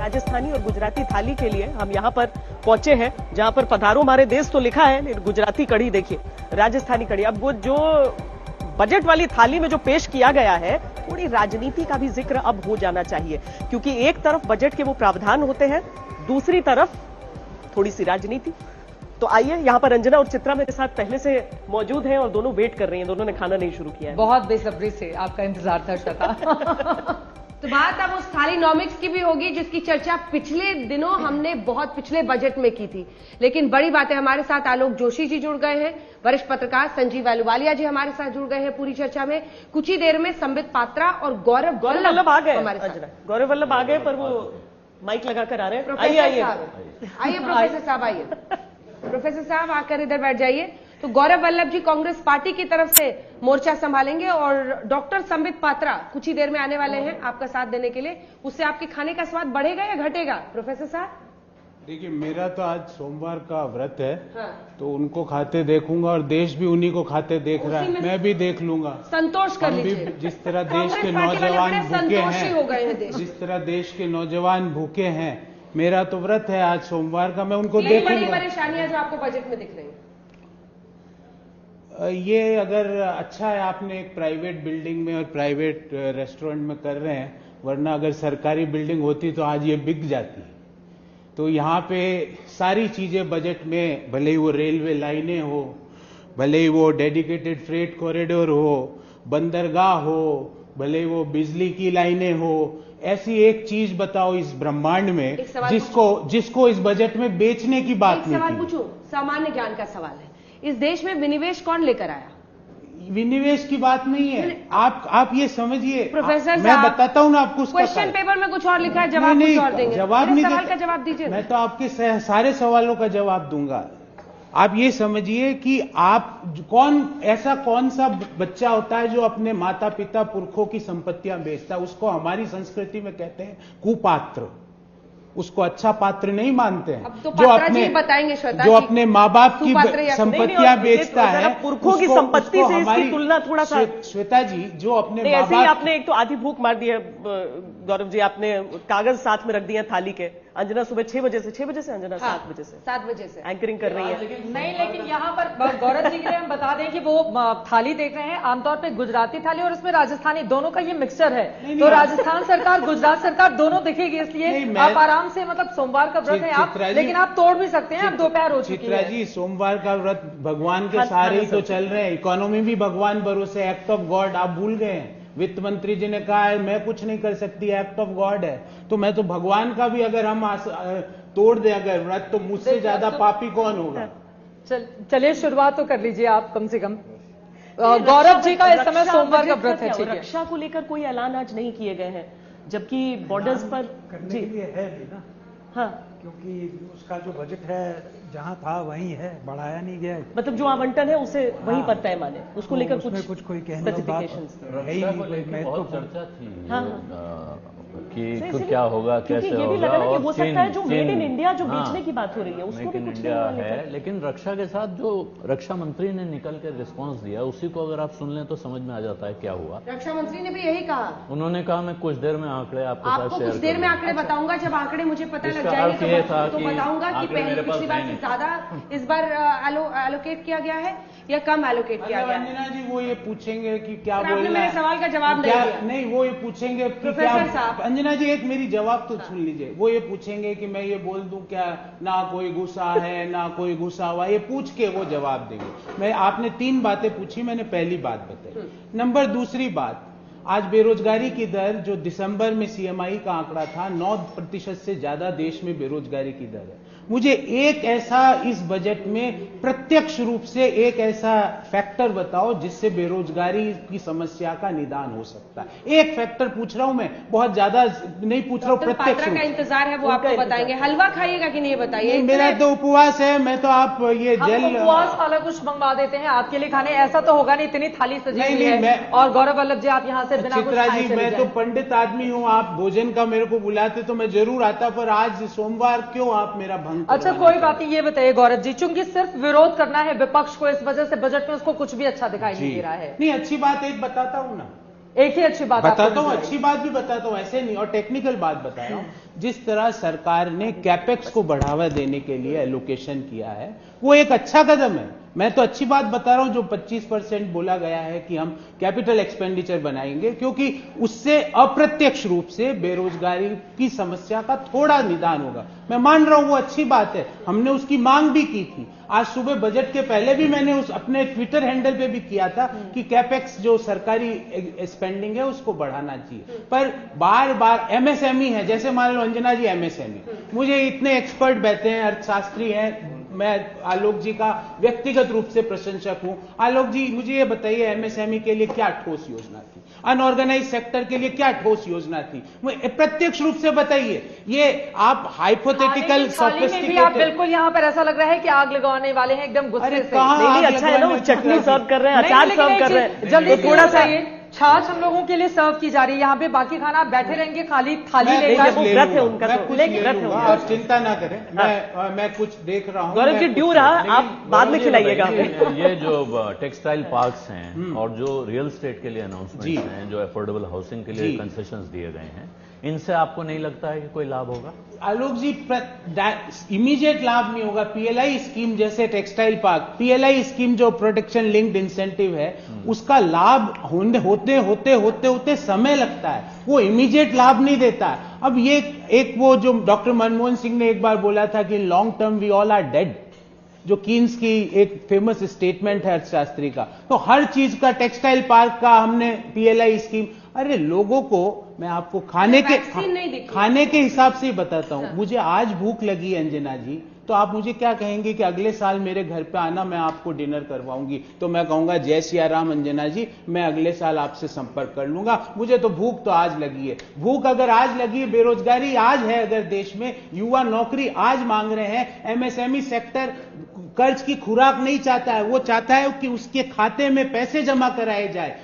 राजस्थानी और गुजराती थाली के लिए हम यहाँ पर पहुंचे हैं, जहां पर पधारो हमारे देश तो लिखा है, लेकिन गुजराती कढ़ी देखिए, राजस्थानी कढ़ी। अब वो जो बजट वाली थाली में जो पेश किया गया है, थोड़ी राजनीति का भी जिक्र अब हो जाना चाहिए, क्योंकि एक तरफ बजट के वो प्रावधान होते हैं, दूसरी तरफ थोड़ी सी राजनीति। तो आइए, यहाँ पर रंजना और चित्रा मेरे साथ पहले से मौजूद हैं और दोनों वेट कर रही हैं, दोनों ने खाना नहीं शुरू किया है। बहुत बेसब्री से आपका इंतजार था श्वेता। तो बात अब उस थालीनॉमिक्स की भी होगी जिसकी चर्चा पिछले दिनों हमने बहुत पिछले बजट में की थी, लेकिन बड़ी बात है, हमारे साथ आलोक जोशी जी जुड़ गए हैं, वरिष्ठ पत्रकार संजीव अहलूवालिया जी हमारे साथ जुड़ गए हैं पूरी चर्चा में। कुछ ही देर में संबित पात्रा और गौरव वल्लभ आ गए हमारे साथ। गौरव वल्लभ आ गए, पर वो माइक लगाकर आ रहे हैं। आइए प्रोफेसर साहब, आइए प्रोफेसर साहब, आकर इधर बैठ जाइए। तो गौरव वल्लभ जी कांग्रेस पार्टी की तरफ से मोर्चा संभालेंगे और डॉक्टर संबित पात्रा कुछ ही देर में आने वाले हैं आपका साथ देने के लिए। उससे आपके खाने का स्वाद बढ़ेगा या घटेगा प्रोफेसर साहब? देखिए, मेरा तो आज सोमवार का व्रत है, हाँ। तो उनको खाते देखूंगा और देश भी उन्हीं को खाते देख रहा है, मैं भी देख लूंगा। संतोष कर हम भी लीजिए। जिस तरह देश के नौजवान भूखे हो गए हैं हैं, जिस तरह देश के नौजवान भूखे हैं, मेरा तो व्रत है आज सोमवार का, मैं उनको देखूंगा। बड़ी परेशानियां जो आपको बजट में दिख रही हैं, ये अगर अच्छा है आपने एक प्राइवेट बिल्डिंग में और प्राइवेट रेस्टोरेंट में कर रहे हैं, वरना अगर सरकारी बिल्डिंग होती तो आज ये बिक जाती। तो यहाँ पे सारी चीजें बजट में, भले ही वो रेलवे लाइनें हो, भले ही वो डेडिकेटेड फ्रेट कॉरिडोर हो, बंदरगाह हो, भले ही वो बिजली की लाइनें हो, ऐसी एक चीज बताओ इस ब्रह्मांड में जिसको इस बजट में बेचने की बात नहीं। सवाल पूछूं, सामान्य ज्ञान का सवाल है, इस देश में विनिवेश कौन लेकर आया? विनिवेश की बात नहीं है, आप ये समझिए प्रोफेसर मैं बताता हूं ना आपको। क्वेश्चन पेपर में कुछ और लिखा है, जवाब कुछ और देंगे। जवाब नहीं, सवाल का जवाब दीजिए। मैं तो आपके सारे सवालों का जवाब दूंगा। आप ये समझिए कि ऐसा कौन सा बच्चा होता है जो अपने माता पिता पुरखों की संपत्तियां बेचता है? उसको हमारी संस्कृति में कहते हैं कुपात्र, उसको अच्छा पात्र नहीं मानते हैं। तो बताएंगे जो अपने माँ बाप की संपत्तियां बेचता है, पुरखों की संपत्ति से इसकी तुलना थोड़ा सा। श्वेता जी, जो अपने माँ ऐसे ही बाप, आपने एक तो आधी भूख मार दी है गौरव जी, आपने कागज साथ में रख दिया थाली के। अंजना सुबह 6 बजे से अंजना 7 बजे से एंकरिंग कर रही है। नहीं, लेकिन यहाँ पर गौरव जी के लिए हम बता दें कि वो थाली देख रहे हैं, आमतौर पे गुजराती थाली और उसमें राजस्थानी, दोनों का ये मिक्सचर है। तो राजस्थान सरकार, गुजरात सरकार दोनों दिखेगी, इसलिए आप आराम से, मतलब सोमवार का व्रत है आप, लेकिन आप तोड़ भी सकते हैं। अब दोपहर हो चुकी है। चित्रा जी, सोमवार का व्रत भगवान के सहारे ही तो चल रहे हैं, इकोनॉमी भी भगवान भरोसे, एक्ट ऑफ गॉड। आप भूल गए हैं, वित्त मंत्री जी ने कहा है मैं कुछ नहीं कर सकती, एक्ट ऑफ गॉड है। तो मैं तो भगवान का भी अगर हम तोड़ दे अगर व्रत, तो मुझसे ज्यादा पापी कौन होगा? चलिए शुरुआत तो कर लीजिए आप कम से कम। गौरव जी का इस समय सोमवार का व्रत है, ठीक है। रक्षा को लेकर कोई ऐलान आज नहीं किए गए हैं, जबकि बॉर्डर्स पर करने के लिए है भी ना। हाँ, क्योंकि उसका जो बजट है जहां था वहीं है, बढ़ाया नहीं गया। मतलब जो आवंटन है उसे वहीं पर तय माने, उसको लेकर कुछ कोई कहने की बात है ही नहीं। बहुत चर्चा थी हाँ। कि क्या होगा, कैसे ये भी होगा, लगा ना कि और हो सकता है जो मेड इन इंडिया जो बेचने की बात हो रही है उसको भी कुछ इंडिया है। लेकिन रक्षा के साथ जो रक्षा मंत्री ने निकल कर रिस्पॉन्स दिया, उसी को अगर आप सुन लें तो समझ में आ जाता है क्या हुआ। रक्षा मंत्री ने भी यही कहा, उन्होंने कहा मैं कुछ देर में आंकड़े आपको कुछ देर में आंकड़े बताऊंगा, जब आंकड़े मुझे पता लग जाएंगे तो बताऊंगा कि पहले पिछली बार से ज्यादा इस बार एलोकेट किया गया है या कम एलोकेट किया गया है। अंजना जी, वो ये पूछेंगे कि क्या बोलना है, मेरे सवाल का जवाब नहीं दिया। नहीं, वो ये पूछेंगे कि क्या, अंजना जी एक मेरी जवाब तो सुन लीजिए। वो ये पूछेंगे कि मैं ये बोल दूं क्या ना कोई गुस्सा है ना कोई गुस्सा हुआ, ये पूछ के वो जवाब देंगे। आपने 3 बातें पूछी, मैंने पहली बात बताई। नंबर दूसरी बात, आज बेरोजगारी की दर जो दिसंबर में सीएमआई का आंकड़ा था, 9% से ज्यादा देश में बेरोजगारी की दर है। मुझे एक ऐसा इस बजट में प्रत्यक्ष रूप से एक ऐसा फैक्टर बताओ जिससे बेरोजगारी की समस्या का निदान हो सकता है। एक फैक्टर पूछ रहा हूं मैं, बहुत ज्यादा नहीं पूछ रहा हूं, प्रत्यक्ष का इंतजार है, वो आपको बताएंगे। हलवा खाइएगा कि नहीं बताइए? मेरा तो उपवास है, मैं तो आप ये जल उपवास वाला कुछ मंगवा देते हैं आपके लिए खाने, ऐसा तो होगा नहीं, इतनी थाली सजी हुई है। और गौरव वल्लभ जी, आप यहाँ से बिना चित्रा जी, मैं तो पंडित आदमी हूँ, आप भोजन का मेरे को बुलाते तो मैं जरूर आता, पर आज सोमवार क्यों आप मेरा भंग? अच्छा, कोई बात नहीं, ये बताइए गौरव जी, चूंकि सिर्फ विरोध करना है विपक्ष को, इस वजह से बजट में उसको कुछ भी अच्छा दिखाई नहीं दे रहा है। नहीं, अच्छी बात एक बताता हूं ना, एक ही अच्छी बात बताता हूं, अच्छी बात भी बताता हूं, ऐसे नहीं, और टेक्निकल बात बता रहा हूं। जिस तरह सरकार ने कैपेक्स को बढ़ावा देने के लिए एलोकेशन किया है वो एक अच्छा कदम है। मैं तो अच्छी बात बता रहा हूं जो 25% बोला गया है कि हम कैपिटल एक्सपेंडिचर बनाएंगे, क्योंकि उससे अप्रत्यक्ष रूप से बेरोजगारी की समस्या का थोड़ा निदान होगा। मैं मान रहा हूं वो अच्छी बात है, हमने उसकी मांग भी की थी। आज सुबह बजट के पहले भी मैंने उस अपने ट्विटर हैंडल पे भी किया था कि कैपेक्स जो सरकारी स्पेंडिंग है उसको बढ़ाना चाहिए। पर बार बार एमएसएमई है, जैसे मान लो अंजना जी एमएसएमई, मुझे इतने एक्सपर्ट बैठे हैं, अर्थशास्त्री हैं, मैं आलोक जी का व्यक्तिगत रूप से प्रशंसक हूं। आलोक जी मुझे ये बताइए एमएसएमई के लिए क्या ठोस योजना थी, अनऑर्गेनाइज सेक्टर के लिए क्या ठोस योजना थी, प्रत्यक्ष रूप से बताइए। ये आप हाइपोथेटिकल आप बिल्कुल यहाँ पर ऐसा लग रहा है कि आग लगाने वाले हैं एकदम गुस्से से। नहीं, अच्छा है ना, वो चटनी सर्व कर रहे हैं, अचार सर्व कर रहे हैं, जल्दी थोड़ा सा छाछ हम लोगों के लिए सर्व की जा रही है। यहाँ पे बाकी खाना आप बैठे रहेंगे खाली थाली लेकर। वो व्रत है उनका, तो आप चिंता ना करें, मैं कुछ देख रहा हूँ। गौरव जी ड्यू रहा, आप बाद में खिलाइएगा। ये जो टेक्सटाइल पार्क्स हैं और जो रियल एस्टेट के लिए अनाउंसमेंट हैं, जो अफोर्डेबल हाउसिंग के लिए कंसेशंस दिए गए हैं, इनसे आपको नहीं लगता है कि कोई लाभ होगा? आलोक जी इमीडिएट लाभ नहीं होगा। पीएलआई स्कीम जैसे टेक्सटाइल पार्क, पीएलआई स्कीम जो प्रोटेक्शन लिंक्ड इंसेंटिव है, उसका लाभ होते समय लगता है, वो इमीडिएट लाभ नहीं देता। अब ये एक वो जो डॉक्टर मनमोहन सिंह ने एक बार बोला था कि long term we all are dead, जो कीन्स की एक फेमस स्टेटमेंट है अर्थशास्त्री का। तो हर चीज का, टेक्सटाइल पार्क का हमने पीएलआई स्कीम, अरे लोगों को मैं आपको खाने के हिसाब से ही बताता हूं। मुझे आज भूख लगी अंजना जी, तो आप मुझे क्या कहेंगे कि अगले साल मेरे घर पे आना, मैं आपको डिनर करवाऊंगी, तो मैं कहूंगा जय सिया राम अंजना जी, मैं अगले साल आपसे संपर्क कर लूंगा। मुझे तो भूख तो आज लगी है। भूख अगर आज लगी है, बेरोजगारी आज है अगर देश में, युवा नौकरी आज मांग रहे हैं, एमएसएमई सेक्टर कर्ज की खुराक नहीं चाहता है, वो चाहता है कि उसके खाते में पैसे जमा कराए जाए।